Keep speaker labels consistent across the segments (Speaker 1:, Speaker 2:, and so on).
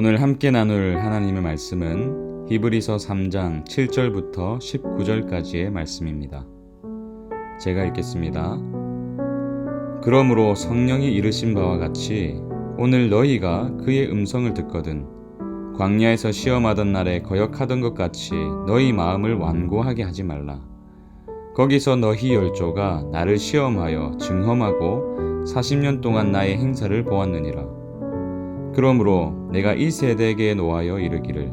Speaker 1: 오늘 함께 나눌 하나님의 말씀은 히브리서 3장 7절부터 19절까지의 말씀입니다. 제가 읽겠습니다. 그러므로 성령이 이르신 바와 같이 오늘 너희가 그의 음성을 듣거든 광야에서 시험하던 날에 거역하던 것 같이 너희 마음을 완고하게 하지 말라. 거기서 너희 열조가 나를 시험하여 증험하고 40년 동안 나의 행사를 보았느니라. 그러므로 내가 이 세대에게 노하여 이르기를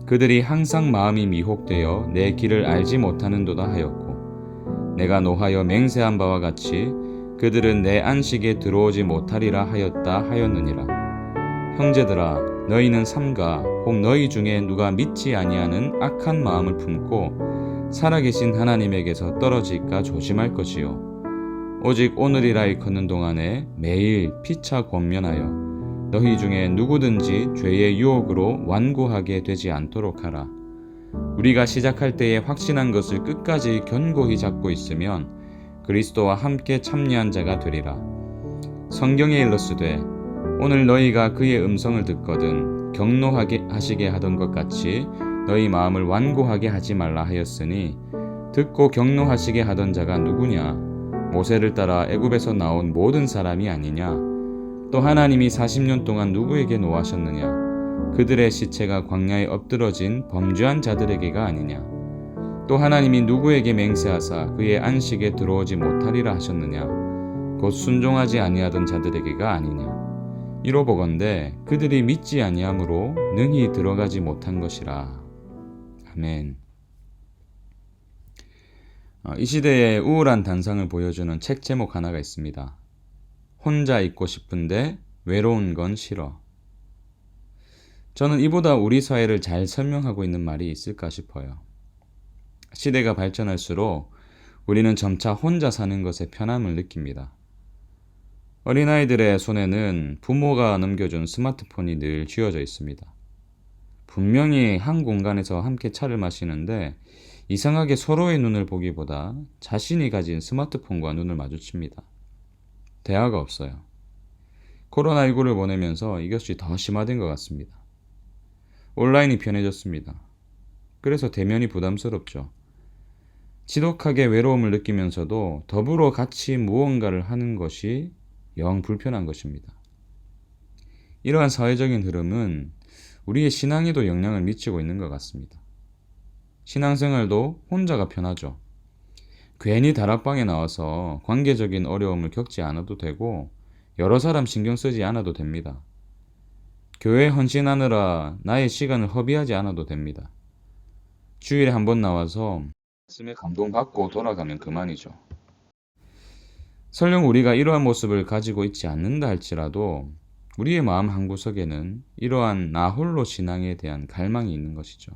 Speaker 1: 그들이 항상 마음이 미혹되어 내 길을 알지 못하는도다 하였고 내가 노하여 맹세한 바와 같이 그들은 내 안식에 들어오지 못하리라 하였다 하였느니라. 형제들아 너희는 삼가 혹 너희 중에 누가 믿지 아니하는 악한 마음을 품고 살아계신 하나님에게서 떨어질까 조심할 것이요 오직 오늘이라 일컫는 동안에 매일 피차 권면하여 너희 중에 누구든지 죄의 유혹으로 완고하게 되지 않도록 하라. 우리가 시작할 때에 확신한 것을 끝까지 견고히 잡고 있으면 그리스도와 함께 참여한 자가 되리라. 성경에 일렀으되 오늘 너희가 그의 음성을 듣거든 경노하게 하시게 하던 것 같이 너희 마음을 완고하게 하지 말라 하였으니 듣고 경노하시게 하던 자가 누구냐? 모세를 따라 애굽에서 나온 모든 사람이 아니냐? 또 하나님이 40년 동안 누구에게 노하셨느냐? 그들의 시체가 광야에 엎드러진 범죄한 자들에게가 아니냐? 또 하나님이 누구에게 맹세하사 그의 안식에 들어오지 못하리라 하셨느냐? 곧 순종하지 아니하던 자들에게가 아니냐? 이로 보건대 그들이 믿지 아니함으로 능히 들어가지 못한 것이라. 아멘. 이 시대의 우울한 단상을 보여주는 책 제목 하나가 있습니다. 혼자 있고 싶은데 외로운 건 싫어. 저는 이보다 우리 사회를 잘 설명하고 있는 말이 있을까 싶어요. 시대가 발전할수록 우리는 점차 혼자 사는 것에 편함을 느낍니다. 어린아이들의 손에는 부모가 넘겨준 스마트폰이 늘 쥐어져 있습니다. 분명히 한 공간에서 함께 차를 마시는데 이상하게 서로의 눈을 보기보다 자신이 가진 스마트폰과 눈을 마주칩니다. 대화가 없어요. 코로나19를 보내면서 이것이 더 심화된 것 같습니다. 온라인이 편해졌습니다. 그래서 대면이 부담스럽죠. 지독하게 외로움을 느끼면서도 더불어 같이 무언가를 하는 것이 영 불편한 것입니다. 이러한 사회적인 흐름은 우리의 신앙에도 영향을 미치고 있는 것 같습니다. 신앙생활도 혼자가 편하죠. 괜히 다락방에 나와서 관계적인 어려움을 겪지 않아도 되고 여러 사람 신경 쓰지 않아도 됩니다. 교회에 헌신하느라 나의 시간을 허비하지 않아도 됩니다. 주일에 한 번 나와서 말씀에 감동받고 돌아가면 그만이죠. 설령 우리가 이러한 모습을 가지고 있지 않는다 할지라도 우리의 마음 한구석에는 이러한 나 홀로 신앙에 대한 갈망이 있는 것이죠.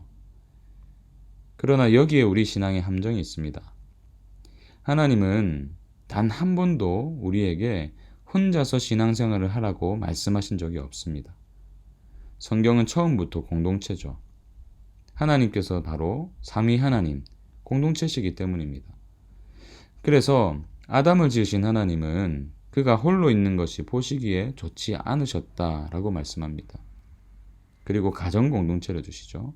Speaker 1: 그러나 여기에 우리 신앙의 함정이 있습니다. 하나님은 단 한 번도 우리에게 혼자서 신앙생활을 하라고 말씀하신 적이 없습니다. 성경은 처음부터 공동체죠. 하나님께서 바로 삼위 하나님, 공동체시기 때문입니다. 그래서 아담을 지으신 하나님은 그가 홀로 있는 것이 보시기에 좋지 않으셨다라고 말씀합니다. 그리고 가정 공동체를 주시죠.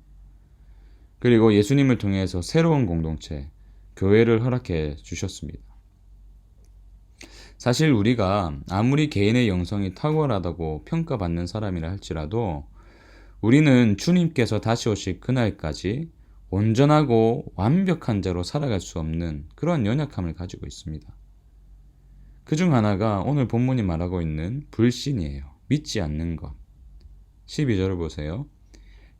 Speaker 1: 그리고 예수님을 통해서 새로운 공동체, 교회를 허락해 주셨습니다. 사실 우리가 아무리 개인의 영성이 탁월하다고 평가받는 사람이라 할지라도 우리는 주님께서 다시 오실 그날까지 온전하고 완벽한 자로 살아갈 수 없는 그런 연약함을 가지고 있습니다. 그중 하나가 오늘 본문이 말하고 있는 불신이에요. 믿지 않는 것. 12절을 보세요.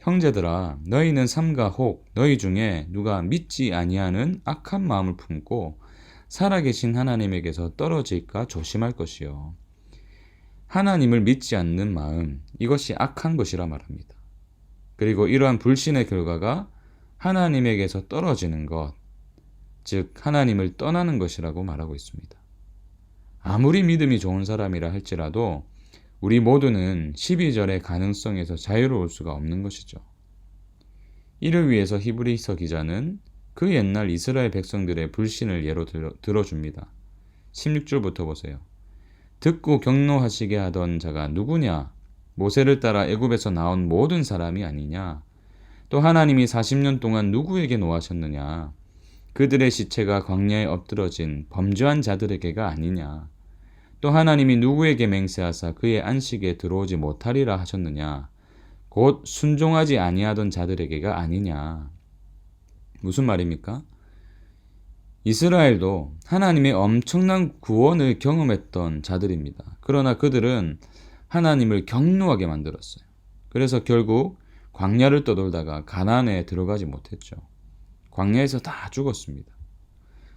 Speaker 1: 형제들아 너희는 삼가 혹 너희 중에 누가 믿지 아니하는 악한 마음을 품고 살아계신 하나님에게서 떨어질까 조심할 것이요. 하나님을 믿지 않는 마음, 이것이 악한 것이라 말합니다. 그리고 이러한 불신의 결과가 하나님에게서 떨어지는 것, 즉 하나님을 떠나는 것이라고 말하고 있습니다. 아무리 믿음이 좋은 사람이라 할지라도 우리 모두는 12절의 가능성에서 자유로울 수가 없는 것이죠. 이를 위해서 히브리서 기자는 그 옛날 이스라엘 백성들의 불신을 예로 들어줍니다. 16절부터 보세요. 듣고 경노하시게 하던 자가 누구냐? 모세를 따라 애굽에서 나온 모든 사람이 아니냐? 또 하나님이 40년 동안 누구에게 노하셨느냐? 그들의 시체가 광야에 엎드러진 범죄한 자들에게가 아니냐? 또 하나님이 누구에게 맹세하사 그의 안식에 들어오지 못하리라 하셨느냐? 곧 순종하지 아니하던 자들에게가 아니냐? 무슨 말입니까? 이스라엘도 하나님의 엄청난 구원을 경험했던 자들입니다. 그러나 그들은 하나님을 경노하게 만들었어요. 그래서 결국 광야를 떠돌다가 가나안에 들어가지 못했죠. 광야에서 다 죽었습니다.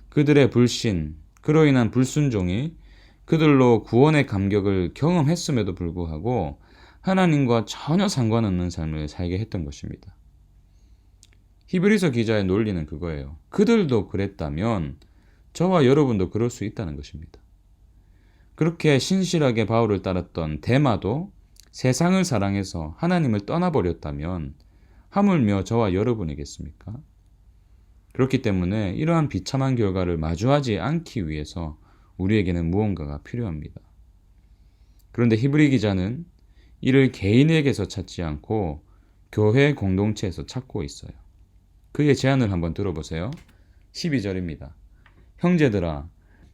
Speaker 1: 그들의 불신, 그로 인한 불순종이 그들로 구원의 감격을 경험했음에도 불구하고 하나님과 전혀 상관없는 삶을 살게 했던 것입니다. 히브리서 기자의 논리는 그거예요. 그들도 그랬다면 저와 여러분도 그럴 수 있다는 것입니다. 그렇게 신실하게 바울을 따랐던 데마도 세상을 사랑해서 하나님을 떠나버렸다면 하물며 저와 여러분이겠습니까? 그렇기 때문에 이러한 비참한 결과를 마주하지 않기 위해서 우리에게는 무언가가 필요합니다. 그런데 히브리 기자는 이를 개인에게서 찾지 않고 교회 공동체에서 찾고 있어요. 그의 제안을 한번 들어보세요. 12절입니다. 형제들아,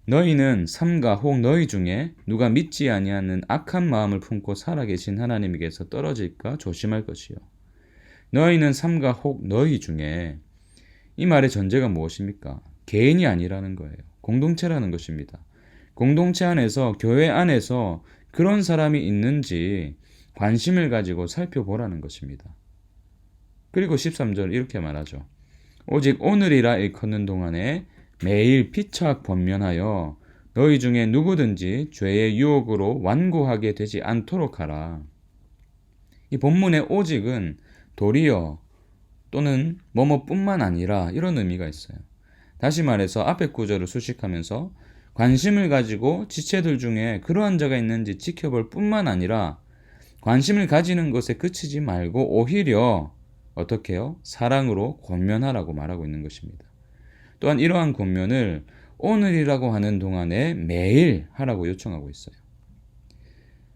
Speaker 1: 너희는 삼가 혹 너희 중에 누가 믿지 아니하는 악한 마음을 품고 살아계신 하나님에게서 떨어질까 조심할 것이요. 너희는 삼가 혹 너희 중에, 이 말의 전제가 무엇입니까? 개인이 아니라는 거예요. 공동체라는 것입니다. 공동체 안에서, 교회 안에서 그런 사람이 있는지 관심을 가지고 살펴보라는 것입니다. 그리고 13절 이렇게 말하죠. 오직 오늘이라 일컫는 동안에 매일 피차학 번면하여 너희 중에 누구든지 죄의 유혹으로 완고하게 되지 않도록 하라. 이 본문의 오직은 도리어 또는 뭐뭐뿐만 아니라 이런 의미가 있어요. 다시 말해서 앞에 구절을 수식하면서 관심을 가지고 지체들 중에 그러한 자가 있는지 지켜볼 뿐만 아니라 관심을 가지는 것에 그치지 말고 오히려 어떻게 해요? 사랑으로 권면하라고 말하고 있는 것입니다. 또한 이러한 권면을 오늘이라고 하는 동안에 매일 하라고 요청하고 있어요.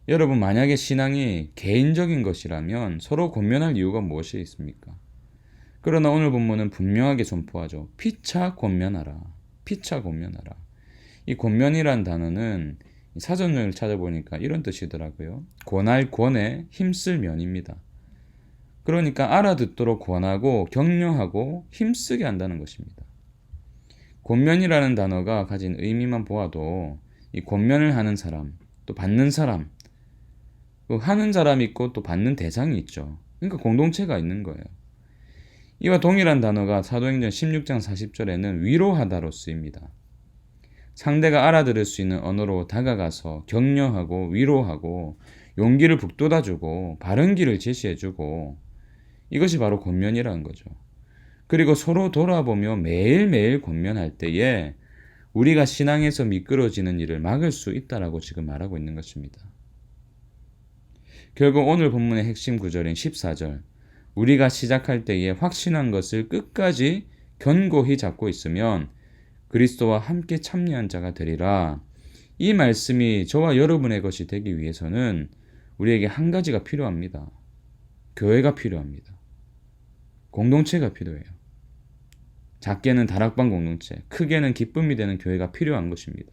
Speaker 1: 여러분, 만약에 신앙이 개인적인 것이라면 서로 권면할 이유가 무엇이 있습니까? 그러나 오늘 본문은 분명하게 선포하죠. 피차 권면하라. 피차 권면하라. 이 권면이란 단어는 사전을 찾아보니까 이런 뜻이더라고요. 권할 권에 힘쓸 면입니다. 그러니까 알아듣도록 권하고 격려하고 힘쓰게 한다는 것입니다. 권면이라는 단어가 가진 의미만 보아도 이 권면을 하는 사람, 또 받는 사람, 하는 사람이 있고 또 받는 대상이 있죠. 그러니까 공동체가 있는 거예요. 이와 동일한 단어가 사도행전 16장 40절에는 위로하다로 쓰입니다. 상대가 알아들을 수 있는 언어로 다가가서 격려하고 위로하고 용기를 북돋아주고 바른 길을 제시해주고, 이것이 바로 권면이라는 거죠. 그리고 서로 돌아보며 매일매일 권면할 때에 우리가 신앙에서 미끄러지는 일을 막을 수 있다라고 지금 말하고 있는 것입니다. 결국 오늘 본문의 핵심 구절인 14절, 우리가 시작할 때에 확신한 것을 끝까지 견고히 잡고 있으면 그리스도와 함께 참여한 자가 되리라. 이 말씀이 저와 여러분의 것이 되기 위해서는 우리에게 한 가지가 필요합니다. 교회가 필요합니다. 공동체가 필요해요. 작게는 다락방 공동체, 크게는 기쁨이 되는 교회가 필요한 것입니다.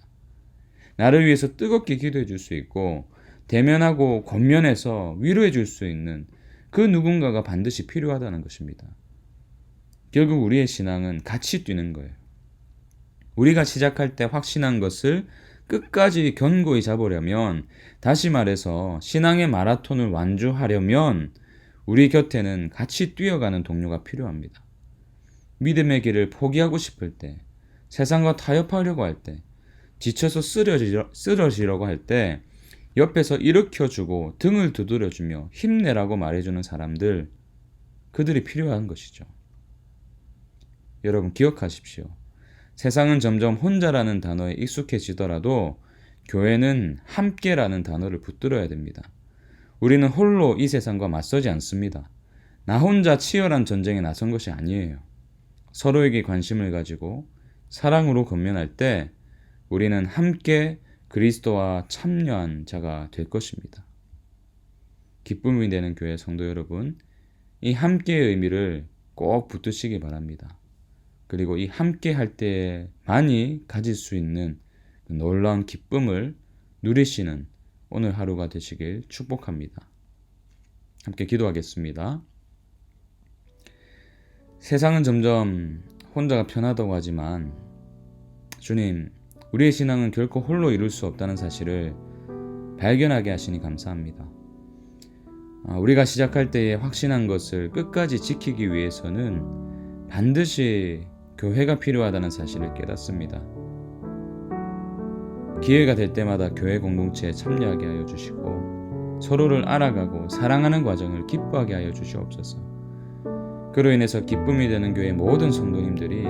Speaker 1: 나를 위해서 뜨겁게 기도해 줄 수 있고 대면하고 권면해서 위로해 줄 수 있는 그 누군가가 반드시 필요하다는 것입니다. 결국 우리의 신앙은 같이 뛰는 거예요. 우리가 시작할 때 확신한 것을 끝까지 견고히 잡으려면, 다시 말해서 신앙의 마라톤을 완주하려면 우리 곁에는 같이 뛰어가는 동료가 필요합니다. 믿음의 길을 포기하고 싶을 때, 세상과 타협하려고 할 때, 지쳐서 쓰러지려고 할 때 옆에서 일으켜주고 등을 두드려주며 힘내라고 말해주는 사람들, 그들이 필요한 것이죠. 여러분 기억하십시오. 세상은 점점 혼자라는 단어에 익숙해지더라도 교회는 함께라는 단어를 붙들어야 됩니다. 우리는 홀로 이 세상과 맞서지 않습니다. 나 혼자 치열한 전쟁에 나선 것이 아니에요. 서로에게 관심을 가지고 사랑으로 권면할 때 우리는 함께 그리스도와 참여한 자가 될 것입니다. 기쁨이 되는 교회 성도 여러분, 이 함께의 의미를 꼭 붙드시기 바랍니다. 그리고 이 함께 할 때 많이 가질 수 있는 놀라운 기쁨을 누리시는 오늘 하루가 되시길 축복합니다. 함께 기도하겠습니다. 세상은 점점 혼자가 편하다고 하지만 주님, 우리의 신앙은 결코 홀로 이룰 수 없다는 사실을 발견하게 하시니 감사합니다. 우리가 시작할 때에 확신한 것을 끝까지 지키기 위해서는 반드시 교회가 필요하다는 사실을 깨닫습니다. 기회가 될 때마다 교회 공동체에 참여하게 하여 주시고 서로를 알아가고 사랑하는 과정을 기뻐하게 하여 주시옵소서. 그로 인해서 기쁨이 되는 교회 모든 성도님들이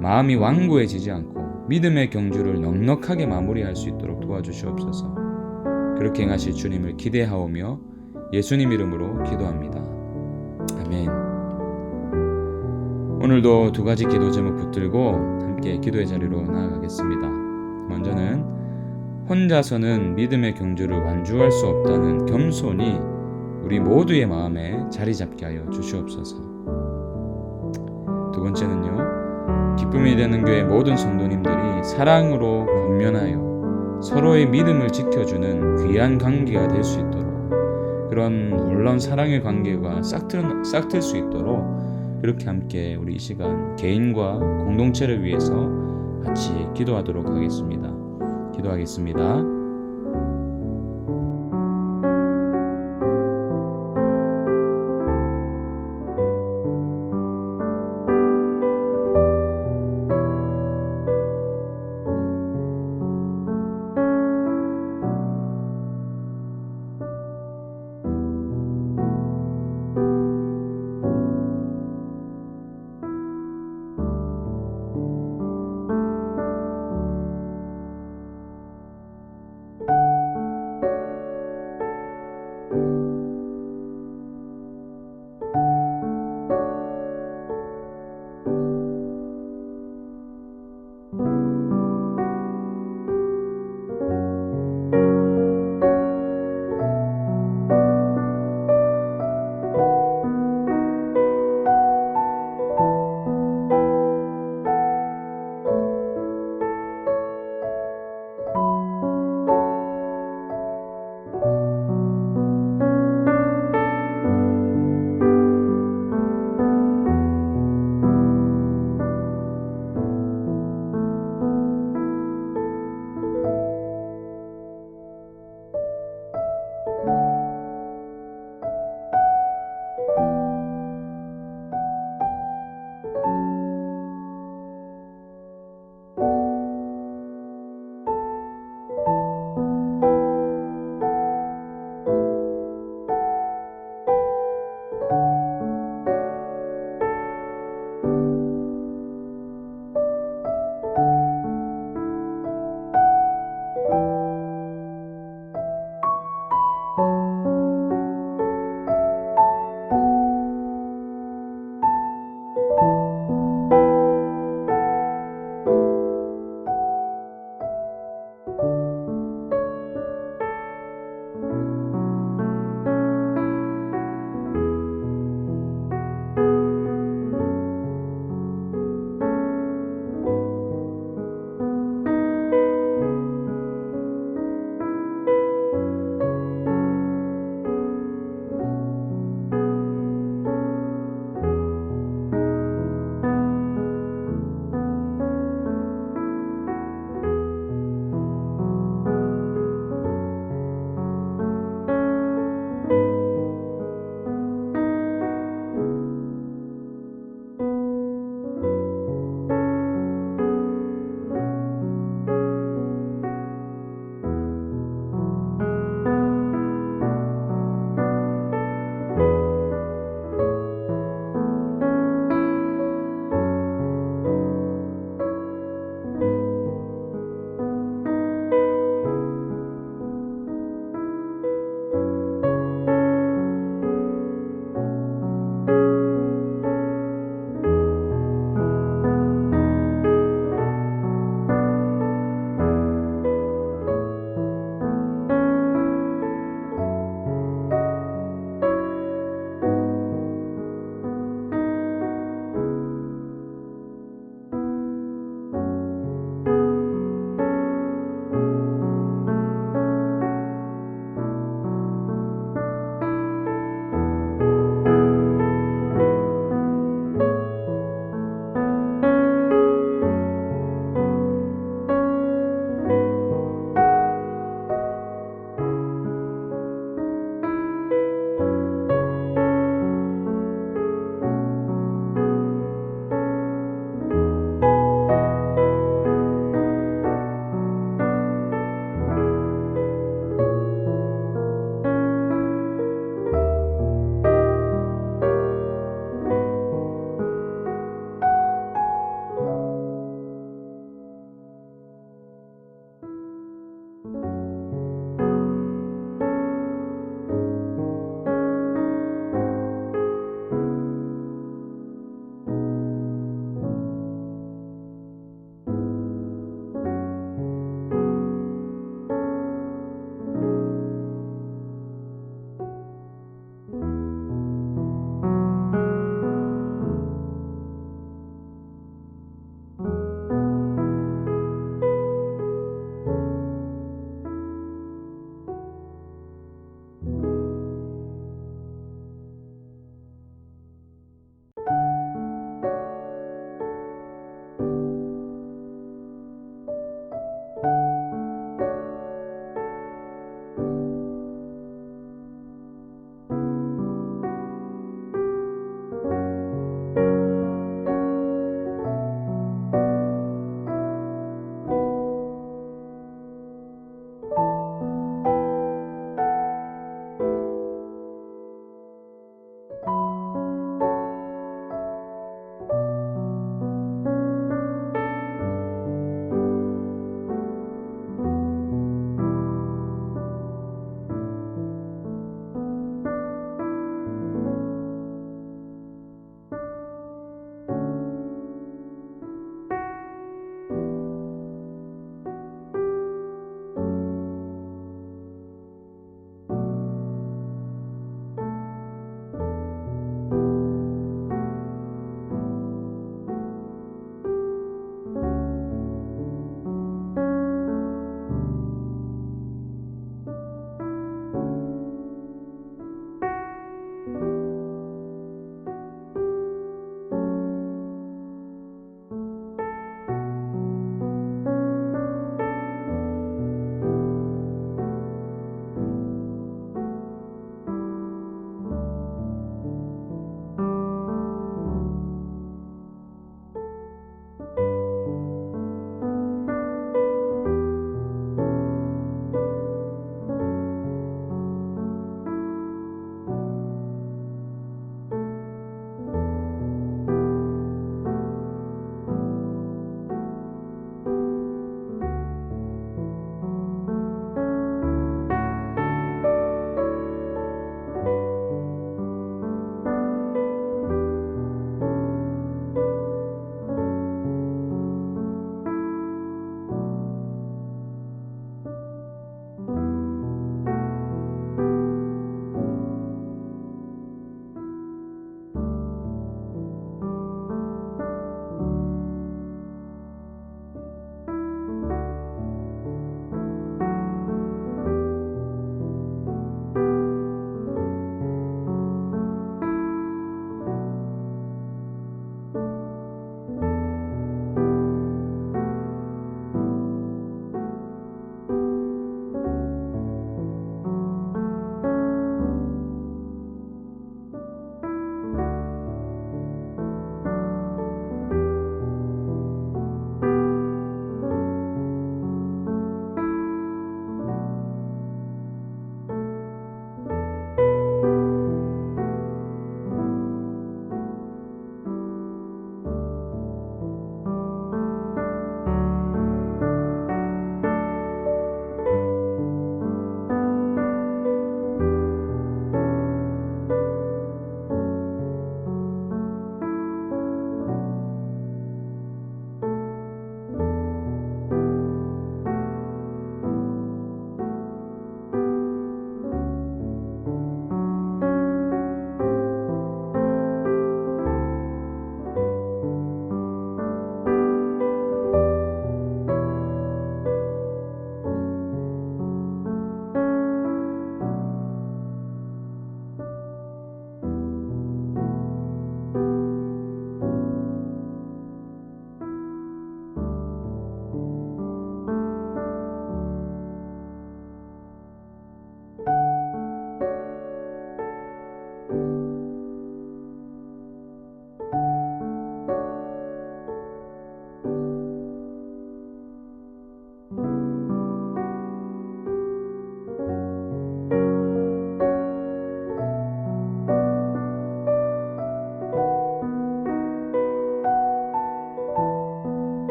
Speaker 1: 마음이 완고해지지 않고 믿음의 경주를 넉넉하게 마무리할 수 있도록 도와주시옵소서. 그렇게 행하실 주님을 기대하오며 예수님 이름으로 기도합니다. 아멘. 오늘도 두 가지 기도 제목 붙들고 함께 기도의 자리로 나아가겠습니다. 먼저는 혼자서는 믿음의 경주를 완주할 수 없다는 겸손이 우리 모두의 마음에 자리 잡게 하여 주시옵소서. 두 번째는요, 기쁨이 되는 교회 모든 성도님들이 사랑으로 권면하여 서로의 믿음을 지켜주는 귀한 관계가 될 수 있도록, 그런 놀라운 사랑의 관계가 싹틀 수 있도록 그렇게 함께 우리 이 시간 개인과 공동체를 위해서 같이 기도하도록 하겠습니다. 기도하겠습니다.